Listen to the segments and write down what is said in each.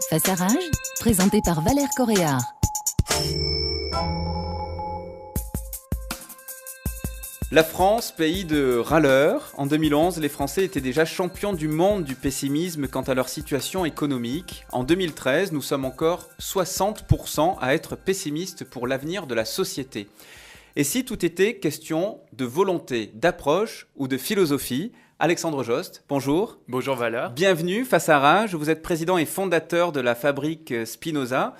Face à rage, présenté par Valère Coréard. La France, pays de râleurs. En 2011, les Français étaient déjà champions du monde du pessimisme quant à leur situation économique. En 2013, nous sommes encore 60% à être pessimistes pour l'avenir de la société. Et si tout était question de volonté, d'approche ou de philosophie? Alexandre Jost, bonjour. Bonjour Valeur. Bienvenue, Face à rage. Vous êtes président et fondateur de la fabrique Spinoza.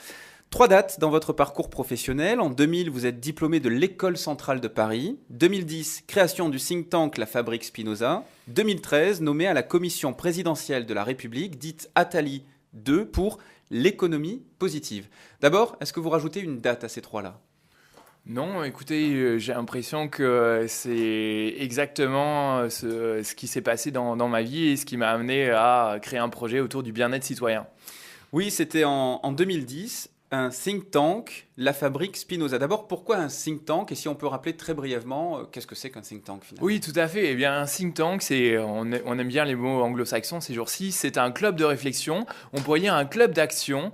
3 dates dans votre parcours professionnel. En 2000, vous êtes diplômé de l'École centrale de Paris. 2010, création du think tank La Fabrique Spinoza. 2013, nommé à la commission présidentielle de la République, dite Attali 2, pour l'économie positive. D'abord, est-ce que vous rajoutez une date à ces 3-là ? Non, écoutez, j'ai l'impression que c'est exactement ce qui s'est passé dans ma vie et ce qui m'a amené à créer un projet autour du bien-être citoyen. Oui, c'était en 2010. Un think tank, La Fabrique Spinoza. D'abord, pourquoi un think tank? Et si on peut rappeler très brièvement, qu'est-ce que c'est qu'un think tank finalement? Oui, tout à fait. Eh bien, un think tank, on aime bien les mots anglo-saxons ces jours-ci, c'est un club de réflexion. On pourrait dire un club d'action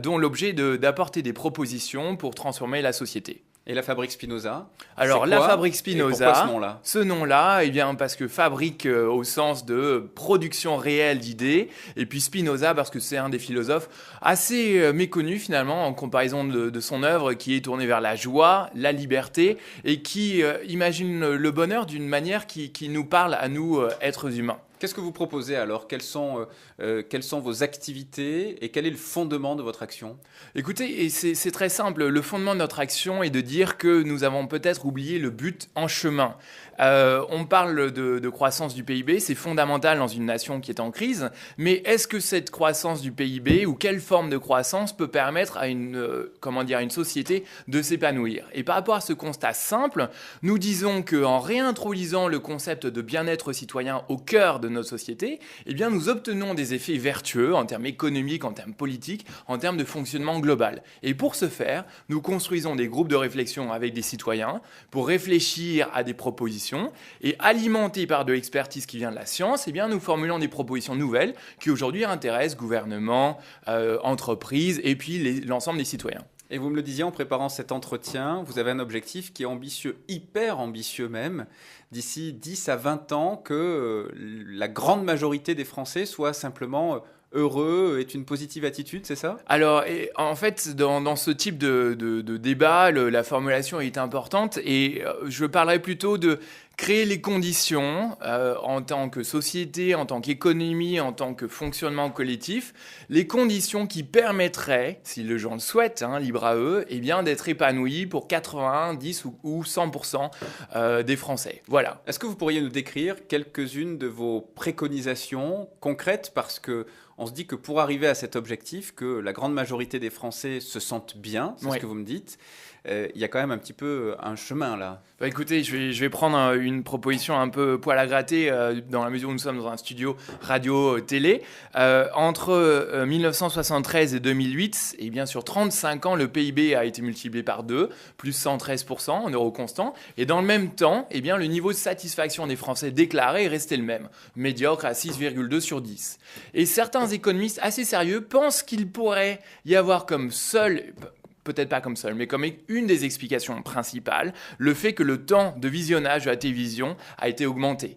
dont l'objet est d'apporter des propositions pour transformer la société. Et La Fabrique Spinoza? Alors, La Fabrique Spinoza, pourquoi ce nom-là? Ce nom-là, eh bien, parce que fabrique au sens de production réelle d'idées, et puis Spinoza parce que c'est un des philosophes assez méconnu finalement en comparaison de son œuvre qui est tournée vers la joie, la liberté, et qui imagine le bonheur d'une manière qui nous parle à nous, êtres humains. Qu'est-ce que vous proposez alors? Quelles sont vos activités et quel est le fondement de votre action? Écoutez, et c'est très simple. Le fondement de notre action est de dire que nous avons peut-être oublié le but en chemin. On parle de croissance du PIB, c'est fondamental dans une nation qui est en crise, mais est-ce que cette croissance du PIB ou quelle forme de croissance peut permettre à une société de s'épanouir? Et par rapport à ce constat simple, nous disons qu'en réintroduisant le concept de bien-être citoyen au cœur de notre société, eh bien nous obtenons des effets vertueux en termes économiques, en termes politiques, en termes de fonctionnement global. Et pour ce faire, nous construisons des groupes de réflexion avec des citoyens pour réfléchir à des propositions et alimentés par de l'expertise qui vient de la science, eh bien nous formulons des propositions nouvelles qui aujourd'hui intéressent gouvernement, entreprises et puis l'ensemble des citoyens. Et vous me le disiez en préparant cet entretien, vous avez un objectif qui est ambitieux, hyper ambitieux même, d'ici 10 à 20 ans, que la grande majorité des Français soient simplement heureux, est une positive attitude, c'est ça? Alors, en fait, dans ce type de débat, la formulation est importante et je parlerai plutôt de créer les conditions en tant que société, en tant qu'économie, en tant que fonctionnement collectif, les conditions qui permettraient, si les gens le souhaitent, libre à eux, eh bien, d'être épanouis pour 90 ou 100% des Français. Voilà. Est-ce que vous pourriez nous décrire quelques-unes de vos préconisations concrètes? Parce que on se dit que pour arriver à cet objectif, que la grande majorité des Français se sentent bien, c'est ce que vous me dites, il y a quand même un petit peu un chemin là. Bah écoutez, je vais prendre une proposition un peu poil à gratter dans la mesure où nous sommes dans un studio radio-télé. Entre 1973 et 2008, et bien sur 35 ans, le PIB a été multiplié par 2, plus 113% en euros constants. Et dans le même temps, eh bien, le niveau de satisfaction des Français déclaré est resté le même, médiocre à 6,2 sur 10. Et certains économistes assez sérieux pensent qu'il pourrait y avoir comme seul... peut-être pas comme seul, mais comme une des explications principales, le fait que le temps de visionnage de la télévision a été augmenté.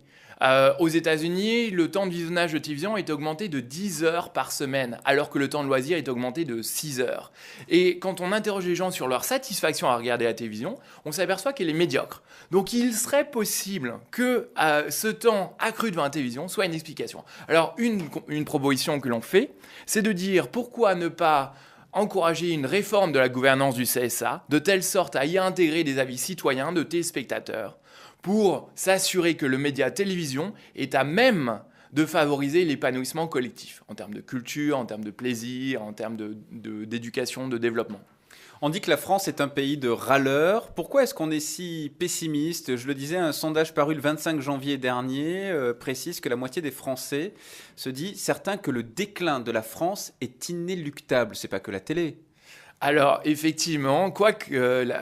Aux États-Unis, le temps de visionnage de télévision a été augmenté de 10 heures par semaine, alors que le temps de loisir est augmenté de 6 heures. Et quand on interroge les gens sur leur satisfaction à regarder la télévision, on s'aperçoit qu'elle est médiocre. Donc il serait possible que ce temps accru devant la télévision soit une explication. Alors une proposition que l'on fait, c'est de dire pourquoi ne pas encourager une réforme de la gouvernance du CSA, de telle sorte à y intégrer des avis citoyens de téléspectateurs, pour s'assurer que le média télévision est à même de favoriser l'épanouissement collectif, en termes de culture, en termes de plaisir, en termes d'éducation, de développement. On dit que la France est un pays de râleurs. Pourquoi est-ce qu'on est si pessimiste? Je le disais, un sondage paru le 25 janvier dernier précise que la moitié des Français se dit certains que le déclin de la France est inéluctable. C'est pas que la télé. Alors, effectivement, quoique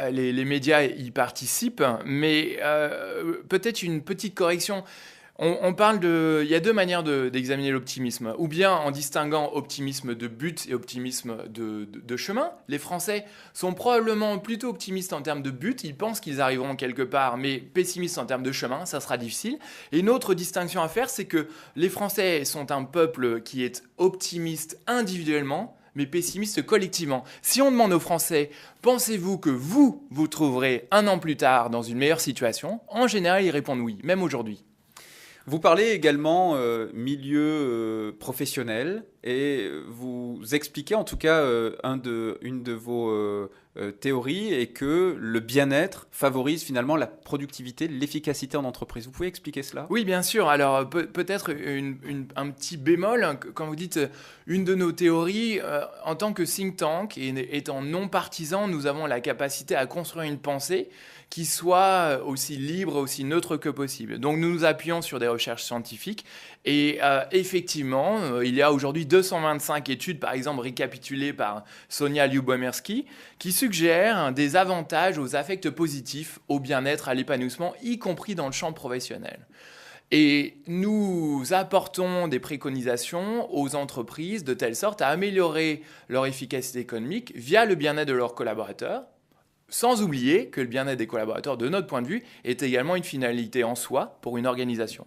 les médias y participent, mais peut-être une petite correction. On parle il y a deux manières d'examiner l'optimisme. Ou bien en distinguant optimisme de but et optimisme de chemin. Les Français sont probablement plutôt optimistes en termes de but. Ils pensent qu'ils arriveront quelque part, mais pessimistes en termes de chemin. Ça sera difficile. Et une autre distinction à faire, c'est que les Français sont un peuple qui est optimiste individuellement, mais pessimiste collectivement. Si on demande aux Français, pensez-vous que vous trouverez un an plus tard dans une meilleure situation? En général, ils répondent oui, même aujourd'hui. Vous parlez également milieu professionnel et vous expliquez en tout cas une de vos théories est que le bien-être favorise finalement la productivité, l'efficacité en entreprise. Vous pouvez expliquer cela? Oui, bien sûr. Alors peut-être un petit bémol, hein, quand vous dites une de nos théories, en tant que think tank et étant non partisan, nous avons la capacité à construire une pensée qui soit aussi libre, aussi neutre que possible. Donc nous nous appuyons sur des recherches scientifiques et effectivement, il y a aujourd'hui 225 études, par exemple récapitulées par Sonia Lyubomirsky, qui suggèrent des avantages aux affects positifs, au bien-être, à l'épanouissement, y compris dans le champ professionnel. Et nous apportons des préconisations aux entreprises de telle sorte à améliorer leur efficacité économique via le bien-être de leurs collaborateurs, sans oublier que le bien-être des collaborateurs, de notre point de vue, est également une finalité en soi pour une organisation.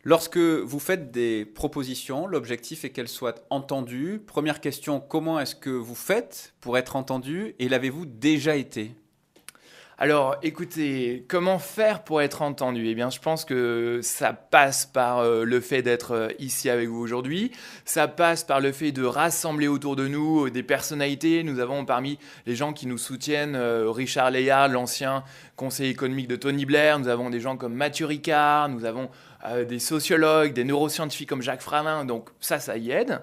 Lorsque vous faites des propositions, l'objectif est qu'elles soient entendues. Première question, comment est-ce que vous faites pour être entendu et l'avez-vous déjà été ? Alors, écoutez, comment faire pour être entendu ? Eh bien, je pense que ça passe par le fait d'être ici avec vous aujourd'hui. Ça passe par le fait de rassembler autour de nous des personnalités. Nous avons parmi les gens qui nous soutiennent Richard Layard, l'ancien conseiller économique de Tony Blair. Nous avons des gens comme Mathieu Ricard. Nous avons des sociologues, des neuroscientifiques comme Jacques Fradin. Donc ça y aide.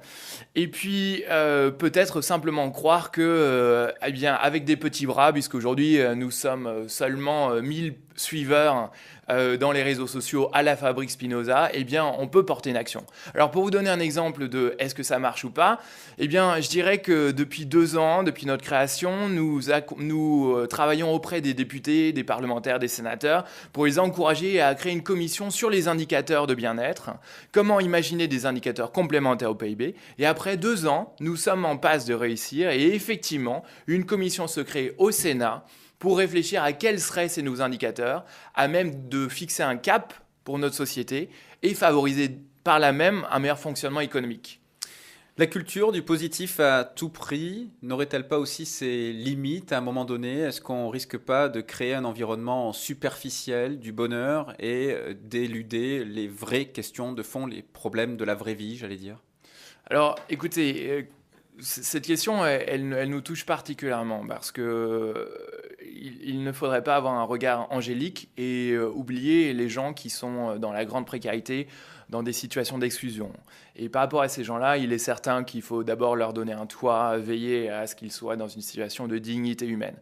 Et puis, peut-être simplement croire que, eh bien, avec des petits bras, puisqu'aujourd'hui, nous sommes seulement 1000 suiveurs dans les réseaux sociaux à la Fabrique Spinoza, eh bien, on peut porter une action. Alors, pour vous donner un exemple de est-ce que ça marche ou pas, eh bien, je dirais que depuis 2 ans, depuis notre création, nous travaillons auprès des députés, des parlementaires, des sénateurs, pour les encourager à créer une commission sur les indicateurs de bien-être, comment imaginer des indicateurs complémentaires au PIB. Et après 2 ans, nous sommes en passe de réussir, et effectivement, une commission se crée au Sénat pour réfléchir à quels seraient ces nouveaux indicateurs, à même de fixer un cap pour notre société et favoriser par là même un meilleur fonctionnement économique. La culture du positif à tout prix n'aurait-elle pas aussi ses limites à un moment donné ? Est-ce qu'on ne risque pas de créer un environnement superficiel du bonheur et d'éluder les vraies questions de fond, les problèmes de la vraie vie, j'allais dire ? Alors, écoutez, cette question, elle nous touche particulièrement parce que il ne faudrait pas avoir un regard angélique et oublier les gens qui sont dans la grande précarité, dans des situations d'exclusion. Et par rapport à ces gens-là, il est certain qu'il faut d'abord leur donner un toit, veiller à ce qu'ils soient dans une situation de dignité humaine.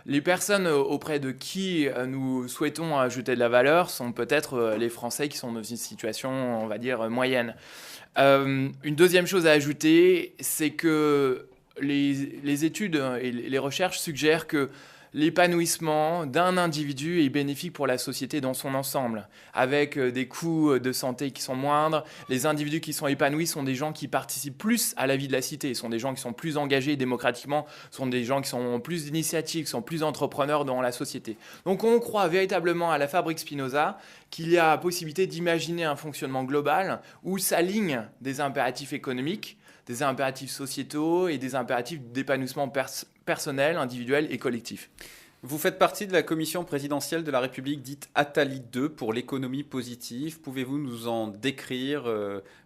Les personnes auprès de qui nous souhaitons ajouter de la valeur sont peut-être les Français qui sont dans une situation, on va dire, moyenne. Une deuxième chose à ajouter, c'est que les études et les recherches suggèrent que l'épanouissement d'un individu est bénéfique pour la société dans son ensemble, avec des coûts de santé qui sont moindres. Les individus qui sont épanouis sont des gens qui participent plus à la vie de la cité, sont des gens qui sont plus engagés démocratiquement, sont des gens qui sont plus d'initiatives, qui sont plus entrepreneurs dans la société. Donc on croit véritablement à la Fabrique Spinoza qu'il y a possibilité d'imaginer un fonctionnement global où s'alignent des impératifs économiques, des impératifs sociétaux et des impératifs d'épanouissement personnel, individuel et collectif. Vous faites partie de la commission présidentielle de la République dite Attali 2 pour l'économie positive. Pouvez-vous nous en décrire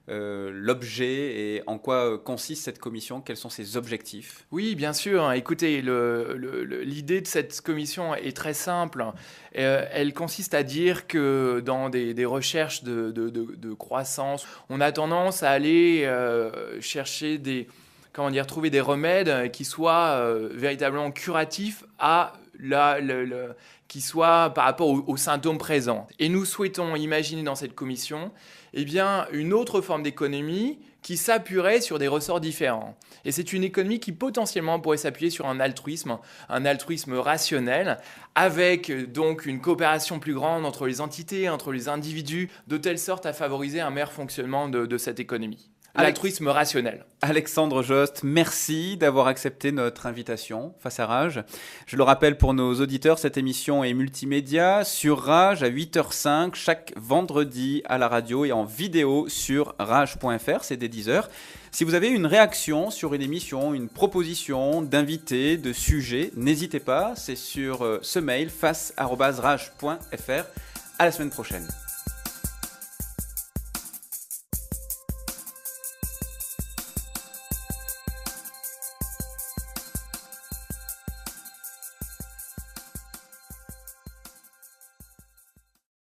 l'objet et en quoi consiste cette commission ? Quels sont ses objectifs ? Oui, bien sûr. Écoutez, l'idée de cette commission est très simple. Elle consiste à dire que dans des recherches de croissance, on a tendance à aller chercher trouver des remèdes qui soient véritablement curatifs à qui soit par rapport aux symptômes présents. Et nous souhaitons imaginer dans cette commission une autre forme d'économie qui s'appuierait sur des ressorts différents. Et c'est une économie qui potentiellement pourrait s'appuyer sur un altruisme rationnel, avec donc une coopération plus grande entre les entités, entre les individus, de telle sorte à favoriser un meilleur fonctionnement de cette économie. L'altruisme rationnel. Alexandre Jost, merci d'avoir accepté notre invitation face à Rage. Je le rappelle pour nos auditeurs, cette émission est multimédia sur Rage à 8h05 chaque vendredi à la radio et en vidéo sur rage.fr, c'est dès 10h. Si vous avez une réaction sur une émission, une proposition d'invité, de sujet, n'hésitez pas, c'est sur ce mail face@rage.fr. À la semaine prochaine.